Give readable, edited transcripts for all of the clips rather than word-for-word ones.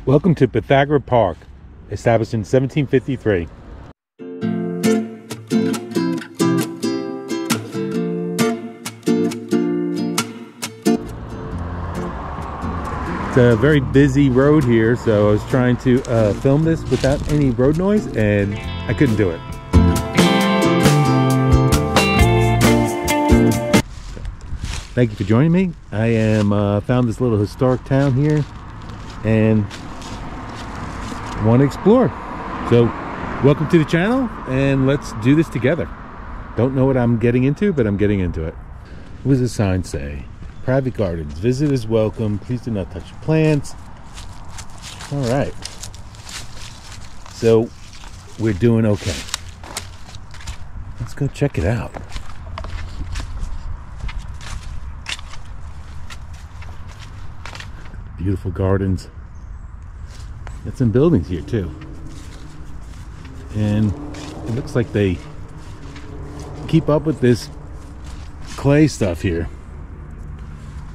Welcome to Pythagoras Park, established in 1753. It's a very busy road here, so I was trying to film this without any road noise, and I couldn't do it. Thank you for joining me. I am found this little historic town here and want to explore. So welcome to the channel, and let's do this together. Don't know what I'm getting into, but I'm getting into it. What does the sign say? Private gardens, visitors welcome, please do not touch plants. All right, so we're doing okay. Let's go check it out. Beautiful gardens. Got some buildings here too, and it looks like they keep up with this clay stuff here.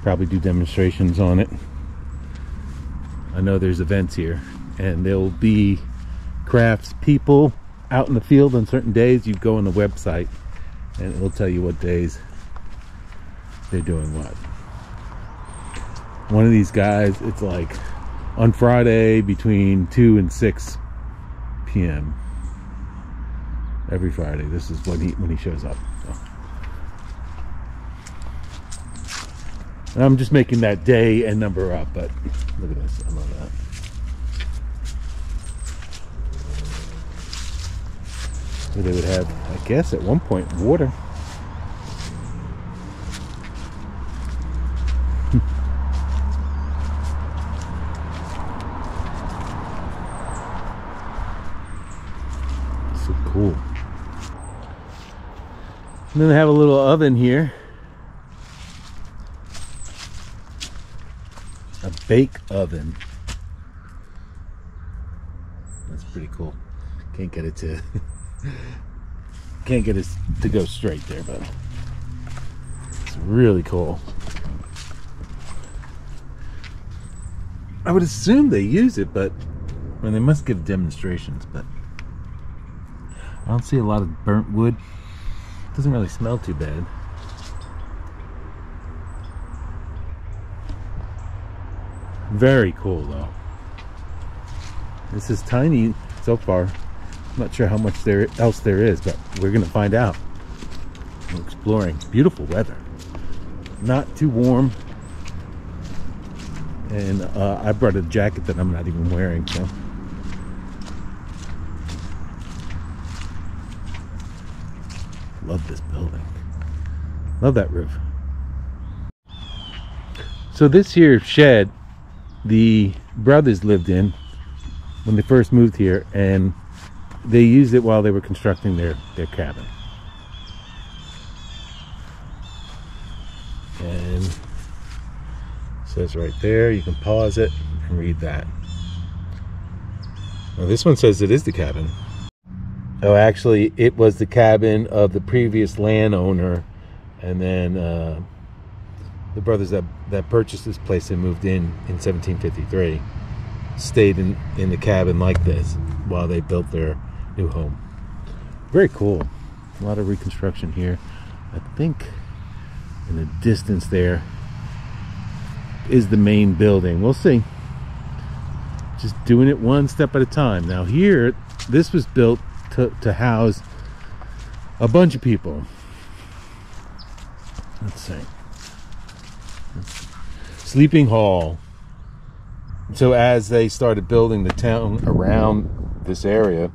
Probably do demonstrations on it. I know there's events here, and there'll be crafts people out in the field on certain days. You go on the website and it'll tell you what days they're doing what. One of these guys, it's like on Friday between 2 and 6 p.m. every Friday. This is when he shows up. So. And I'm just making that day and number up, but look at this. I love that. Where they would have, I guess, at one point, water. So cool. And then they have a little oven here. A bake oven. That's pretty cool. Can't get it to go straight there, but it's really cool. I would assume they use it, but they must give demonstrations, but I don't see a lot of burnt wood. It doesn't really smell too bad. Very cool though. This is tiny so far. I'm not sure how much else there is, but we're gonna find out. We're exploring. Beautiful weather. Not too warm. And I brought a jacket that I'm not even wearing, so. Love this building. Love that roof. So this here shed, the brothers lived in when they first moved here, and they used it while they were constructing their cabin. And it says right there, you can pause it and read that. Now this one says it is the cabin. Oh, actually it was the cabin of the previous landowner, and then the brothers that purchased this place and moved in 1753 stayed in the cabin like this while they built their new home. Very cool. A lot of reconstruction here. I think in the distance there is the main building. We'll see. Just doing it one step at a time. Now here, this was built to house a bunch of people. Let's see. Sleeping hall. So as they started building the town around this area,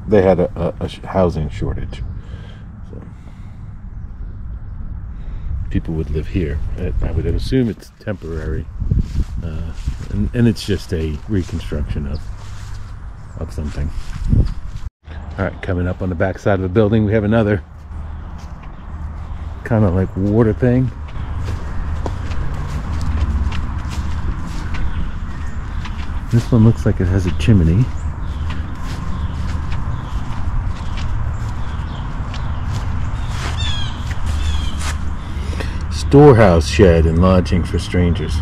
they had a housing shortage. So people would live here. I would assume it's temporary, and it's just a reconstruction of something. All right, coming up on the back side of the building, we have another kind of like water thing. This one looks like it has a chimney. Storehouse shed and lodging for strangers,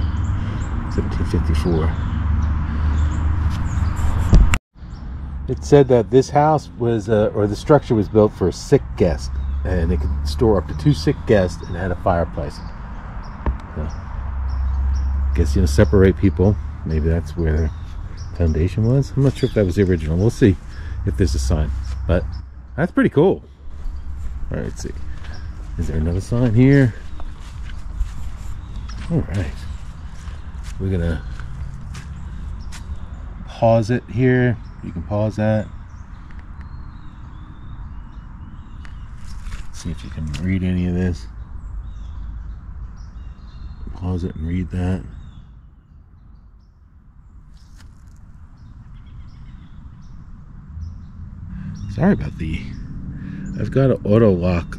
1754. It said that this house was, or the structure was built for a sick guest, and it could store up to 2 sick guests, and had a fireplace. So, I guess, you know, separate people. Maybe that's where the foundation was. I'm not sure if that was the original. We'll see if there's a sign, but that's pretty cool. All right, let's see. Is there another sign here? All right. We're gonna pause it here. You can pause that. See if you can read any of this. Pause it and read that. Sorry about I've got an auto lock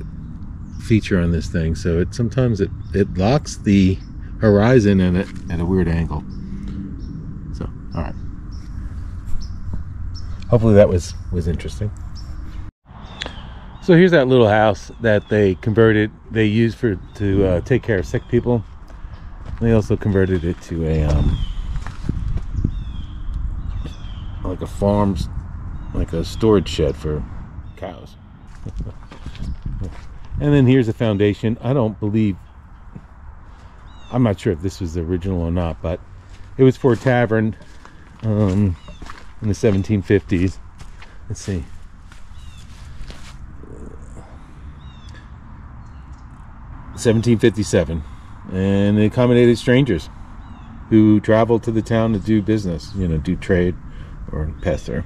feature on this thing, so it sometimes it locks the horizon in it at a weird angle. So, all right. Hopefully that was interesting. So here's that little house that they converted. They used to take care of sick people. They also converted it to a like a farm's, like a storage shed for cows. And then here's the foundation. I'm not sure if this was the original or not, but it was for a tavern in the 1750s. Let's see. 1757. And it accommodated strangers who traveled to the town to do business, you know, do trade or pass through.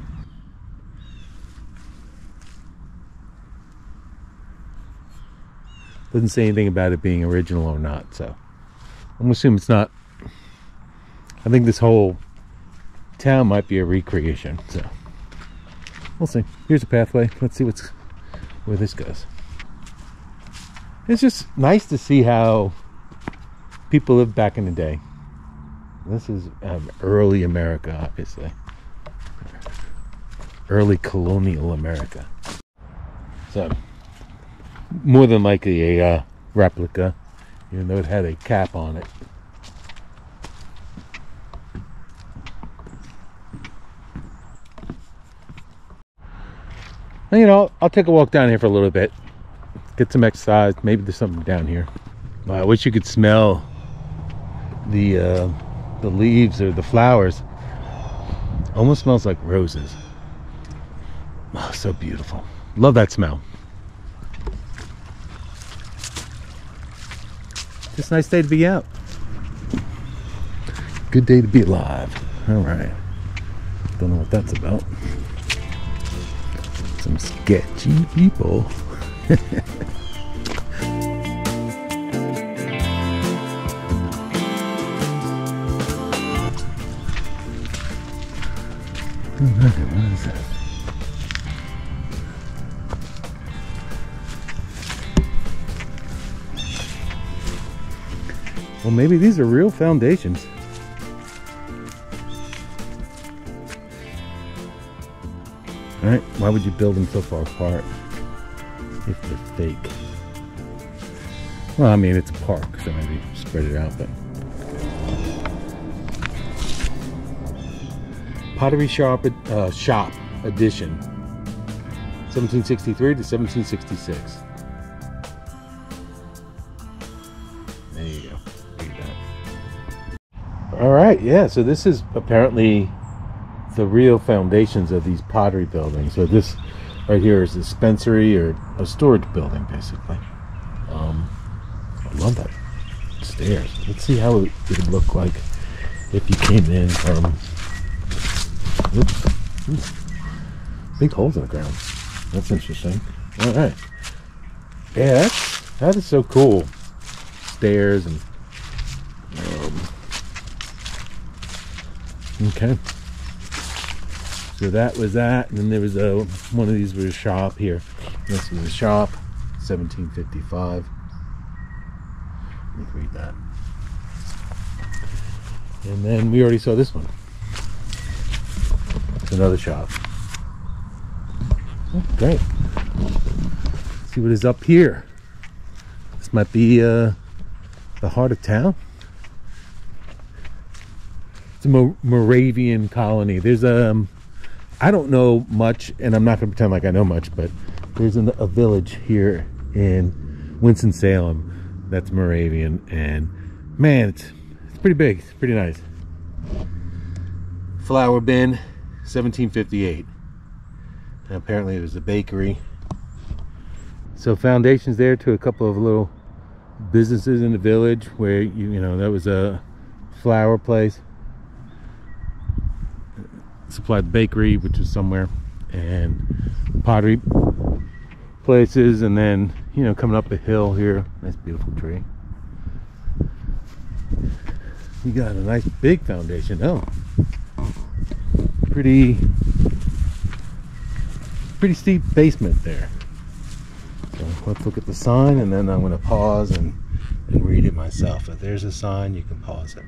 Doesn't say anything about it being original or not, so I'm gonna assume it's not. I think this whole town might be a recreation, so we'll see. Here's a pathway. Let's see where this goes. It's just nice to see how people lived back in the day. This is early America, obviously. Early colonial America. So, more than likely a replica, even though it had a cap on it. And, you know, I'll take a walk down here for a little bit, get some exercise. Maybe there's something down here. I wish you could smell the leaves or the flowers. Almost smells like roses. Oh, so beautiful. Love that smell. It's a nice day to be out. Good day to be alive. All right. Don't know what that's about. Some sketchy people. What is that? Well, maybe these are real foundations. All right, why would you build them so far apart if they're fake? Well, I mean, it's a park, so maybe spread it out, but. Pottery Shop Edition, 1763 to 1766. There you go. Read that. All right, yeah. So this is apparently the real foundations of these pottery buildings. So this right here is a dispensary or a storage building, basically. I love that stairs. Let's see how it would look like if you came in from. Oops. Big holes in the ground. That's interesting. All right. Yeah, that is so cool. Stairs and okay. So that was that, and then there was one of these was a shop here. This was a shop, 1755. Let me read that. And then we already saw this one. It's another shop. Oh, great. Let's see what is up here. This might be the heart of town. It's a Moravian colony. There's I don't know much, and I'm not going to pretend like I know much, but there's a village here in Winston-Salem that's Moravian, and man, it's pretty big. It's pretty nice. Flour bin, 1758. And apparently it was a bakery. So foundations there to a couple of little businesses in the village where you know that was a flour place. Supplied the bakery, which was somewhere, and pottery places, and then you know coming up a hill here, nice beautiful tree. You got a nice big foundation. Oh, pretty steep basement there. So let's look at the sign, and then I'm going to pause and read it myself. If there's a sign, you can pause it.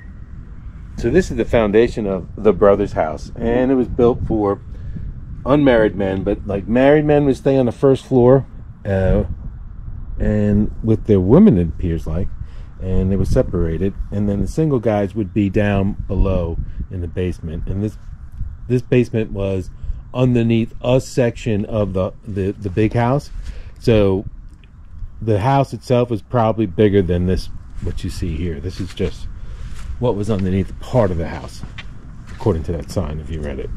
So this is the foundation of the Brothers House, and it was built for unmarried men, but like married men would stay on the first floor, and with their women, it appears like, and they were separated, and then the single guys would be down below in the basement. And this basement was underneath a section of the big house, so the house itself was probably bigger than this, what you see here. This is just what was underneath part of the house, according to that sign, if you read it.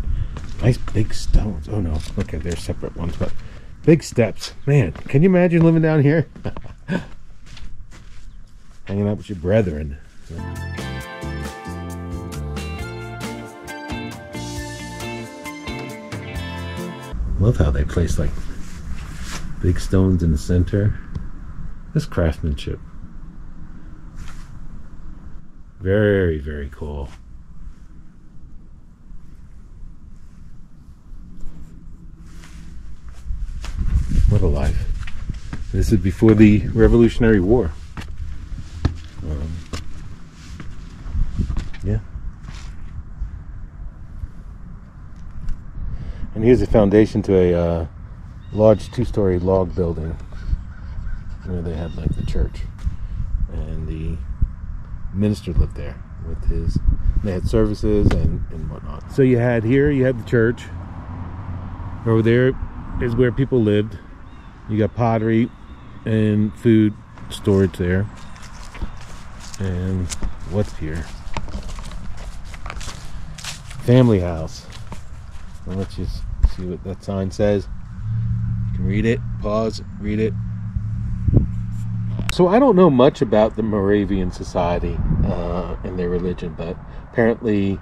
Nice big stones. Oh no, okay, they're separate ones, but big steps. Man, can you imagine living down here? Hanging out with your brethren. Love how they place like big stones in the center. This craftsmanship. Very, very cool. What a life. This is before the Revolutionary War. Yeah. And here's the foundation to a large two-story log building where they had like the church, and the minister lived there with his, they had services and whatnot. So you had the church. Over there is where people lived. You got pottery and food storage there. And what's here? Family house. I'll let you see what that sign says. You can read it, pause, read it. So I don't know much about the Moravian society and their religion, but apparently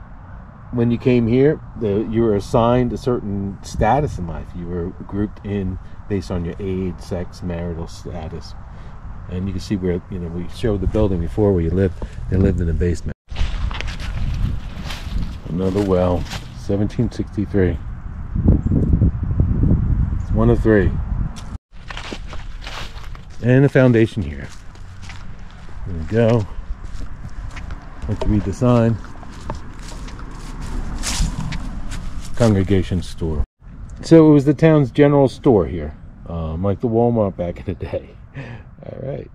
when you came here, you were assigned a certain status in life. You were grouped in based on your age, sex, marital status. And you can see where, you know, we showed the building before where you lived. They lived in the basement. Another well, 1763. It's one of three. And a foundation here. There we go. Let's read the sign. Congregation store. So it was the town's general store here, like the Walmart back in the day. All right.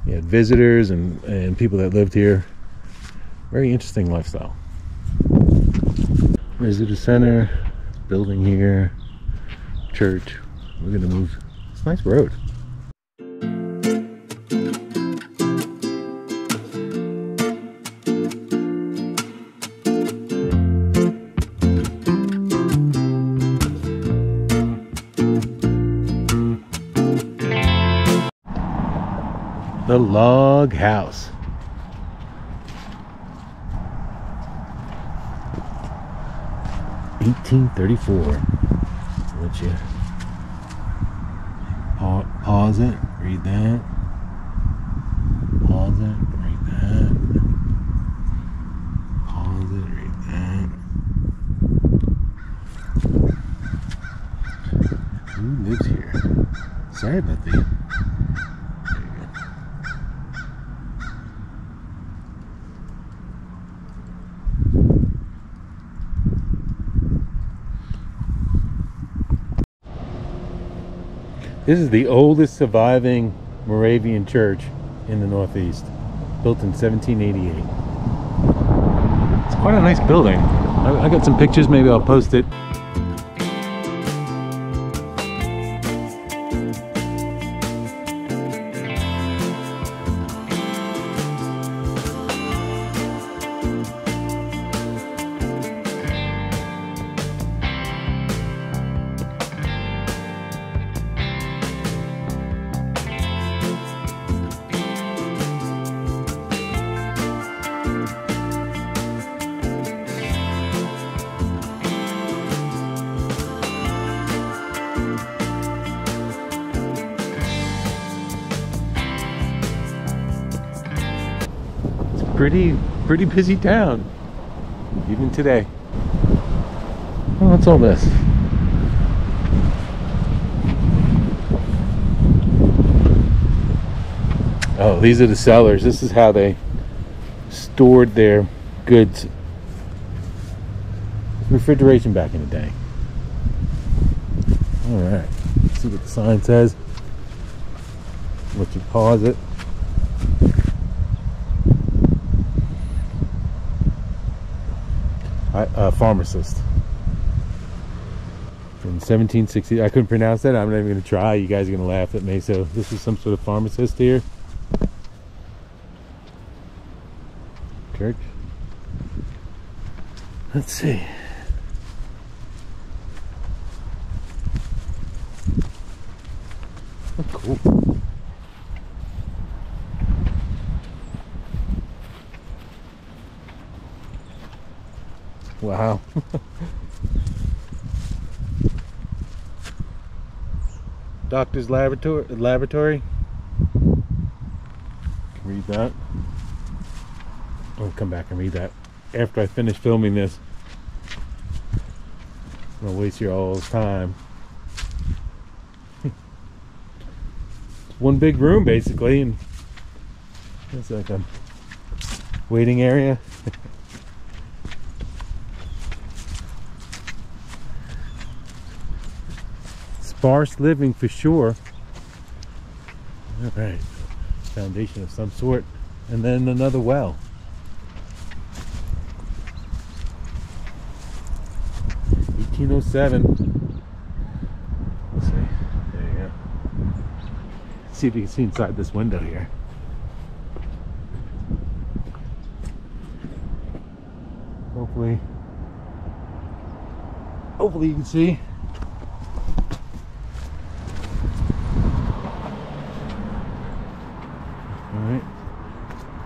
You had visitors and people that lived here. Very interesting lifestyle. Visitor center, building here, church. We're gonna move. It's a nice road. The log house. $1834. Let you pause it, read that. Pause it, read that. Pause it, read that. Who lives here? Sorry about the. This is the oldest surviving Moravian church in the Northeast, built in 1788. It's quite a nice building. I got some pictures, maybe I'll post it. Pretty busy town, even today. Oh, what's all this? Oh, these are the cellars. This is how they stored their goods. Refrigeration back in the day. All right, let's see what the sign says. Let you pause it. Pharmacist from 1760. I couldn't pronounce that. I'm not even going to try. You guys are going to laugh at me. So this is some sort of pharmacist here. Church. Let's see. Oh, cool. Wow. Doctor's laboratory. Read that. I'll come back and read that after I finish filming this. I'm gonna waste your all's time. One big room basically, and it's like a waiting area. Sparse living for sure. All right, foundation of some sort, and then another well. (1807). Let's see. There you go. Let's see if you can see inside this window here. Hopefully you can see. Alright,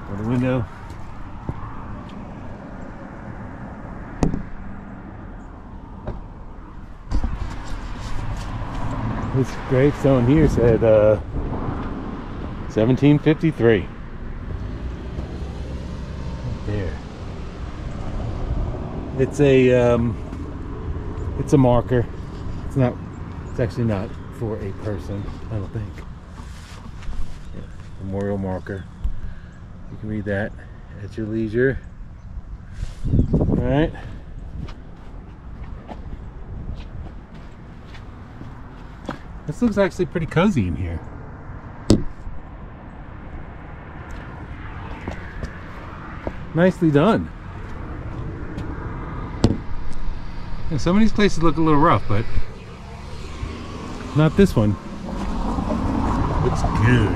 for the window. This gravestone here said 1753. Right there. It's a marker. It's actually not for a person, I don't think. Memorial marker. You can read that at your leisure. Alright. This looks actually pretty cozy in here. Nicely done. And some of these places look a little rough, but not this one. Looks good.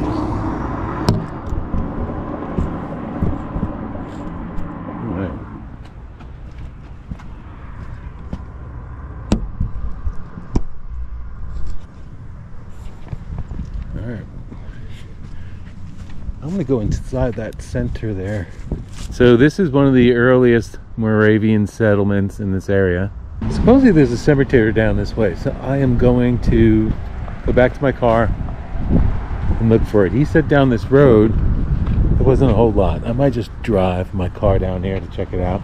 I'm gonna go inside that center there. So this is one of the earliest Moravian settlements in this area. Supposedly there's a cemetery down this way, so I am going to go back to my car and look for it. He said down this road there wasn't a whole lot. I might just drive my car down here to check it out.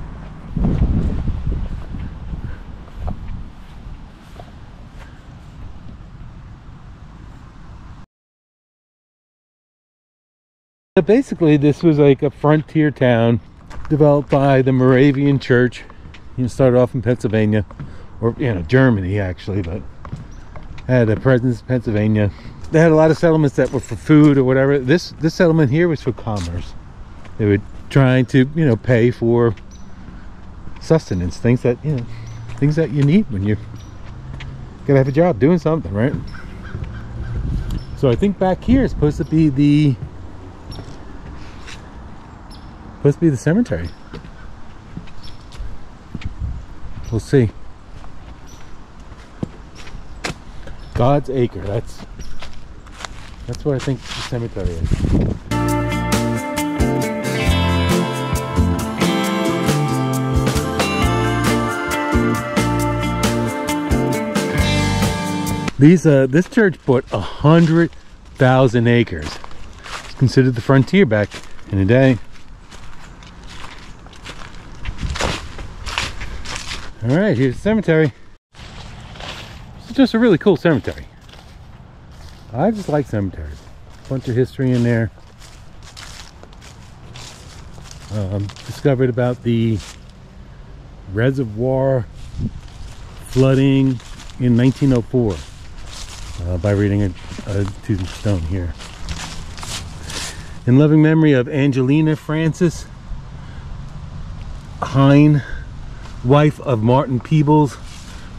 Basically, this was like a frontier town developed by the Moravian Church. Started off in Pennsylvania, or Germany actually, but had a presence in Pennsylvania. They had a lot of settlements that were for food or whatever. This settlement here was for commerce. They were trying to pay for sustenance, things that things that you need when you gotta have a job doing something, right? So I think back here is supposed to be the cemetery. We'll see. God's Acre. That's what I think the cemetery is. This church bought 100,000 acres. It's considered the frontier back in the day. All right, here's the cemetery. It's just a really cool cemetery. I just like cemeteries. Bunch of history in there. Discovered about the reservoir flooding in 1904 by reading a tombstone here. In loving memory of Angelina Francis Hine, wife of Martin Peebles,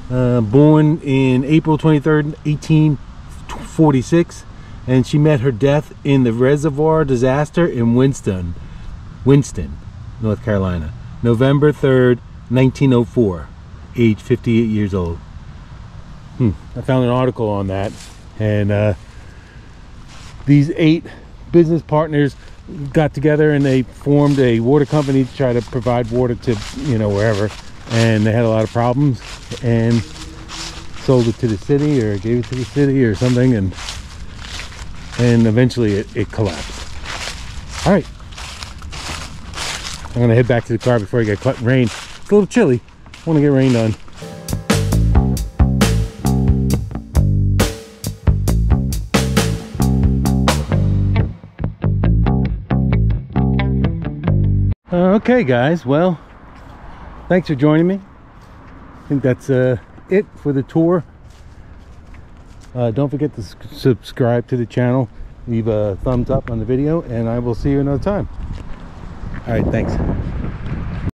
born in April 23rd, 1846, and she met her death in the reservoir disaster in Winston, North Carolina, November 3rd, 1904, age 58 years old. I found an article on that, and these 8 business partners got together and they formed a water company to try to provide water to wherever, and they had a lot of problems and sold it to the city or gave it to the city or something, and eventually it collapsed. All right, I'm gonna head back to the car before I get caught in rain. It's a little chilly. I want to get rained on. Okay guys, well, thanks for joining me. I think that's it for the tour. Don't forget to subscribe to the channel, leave a thumbs up on the video, and I will see you another time. All right, thanks.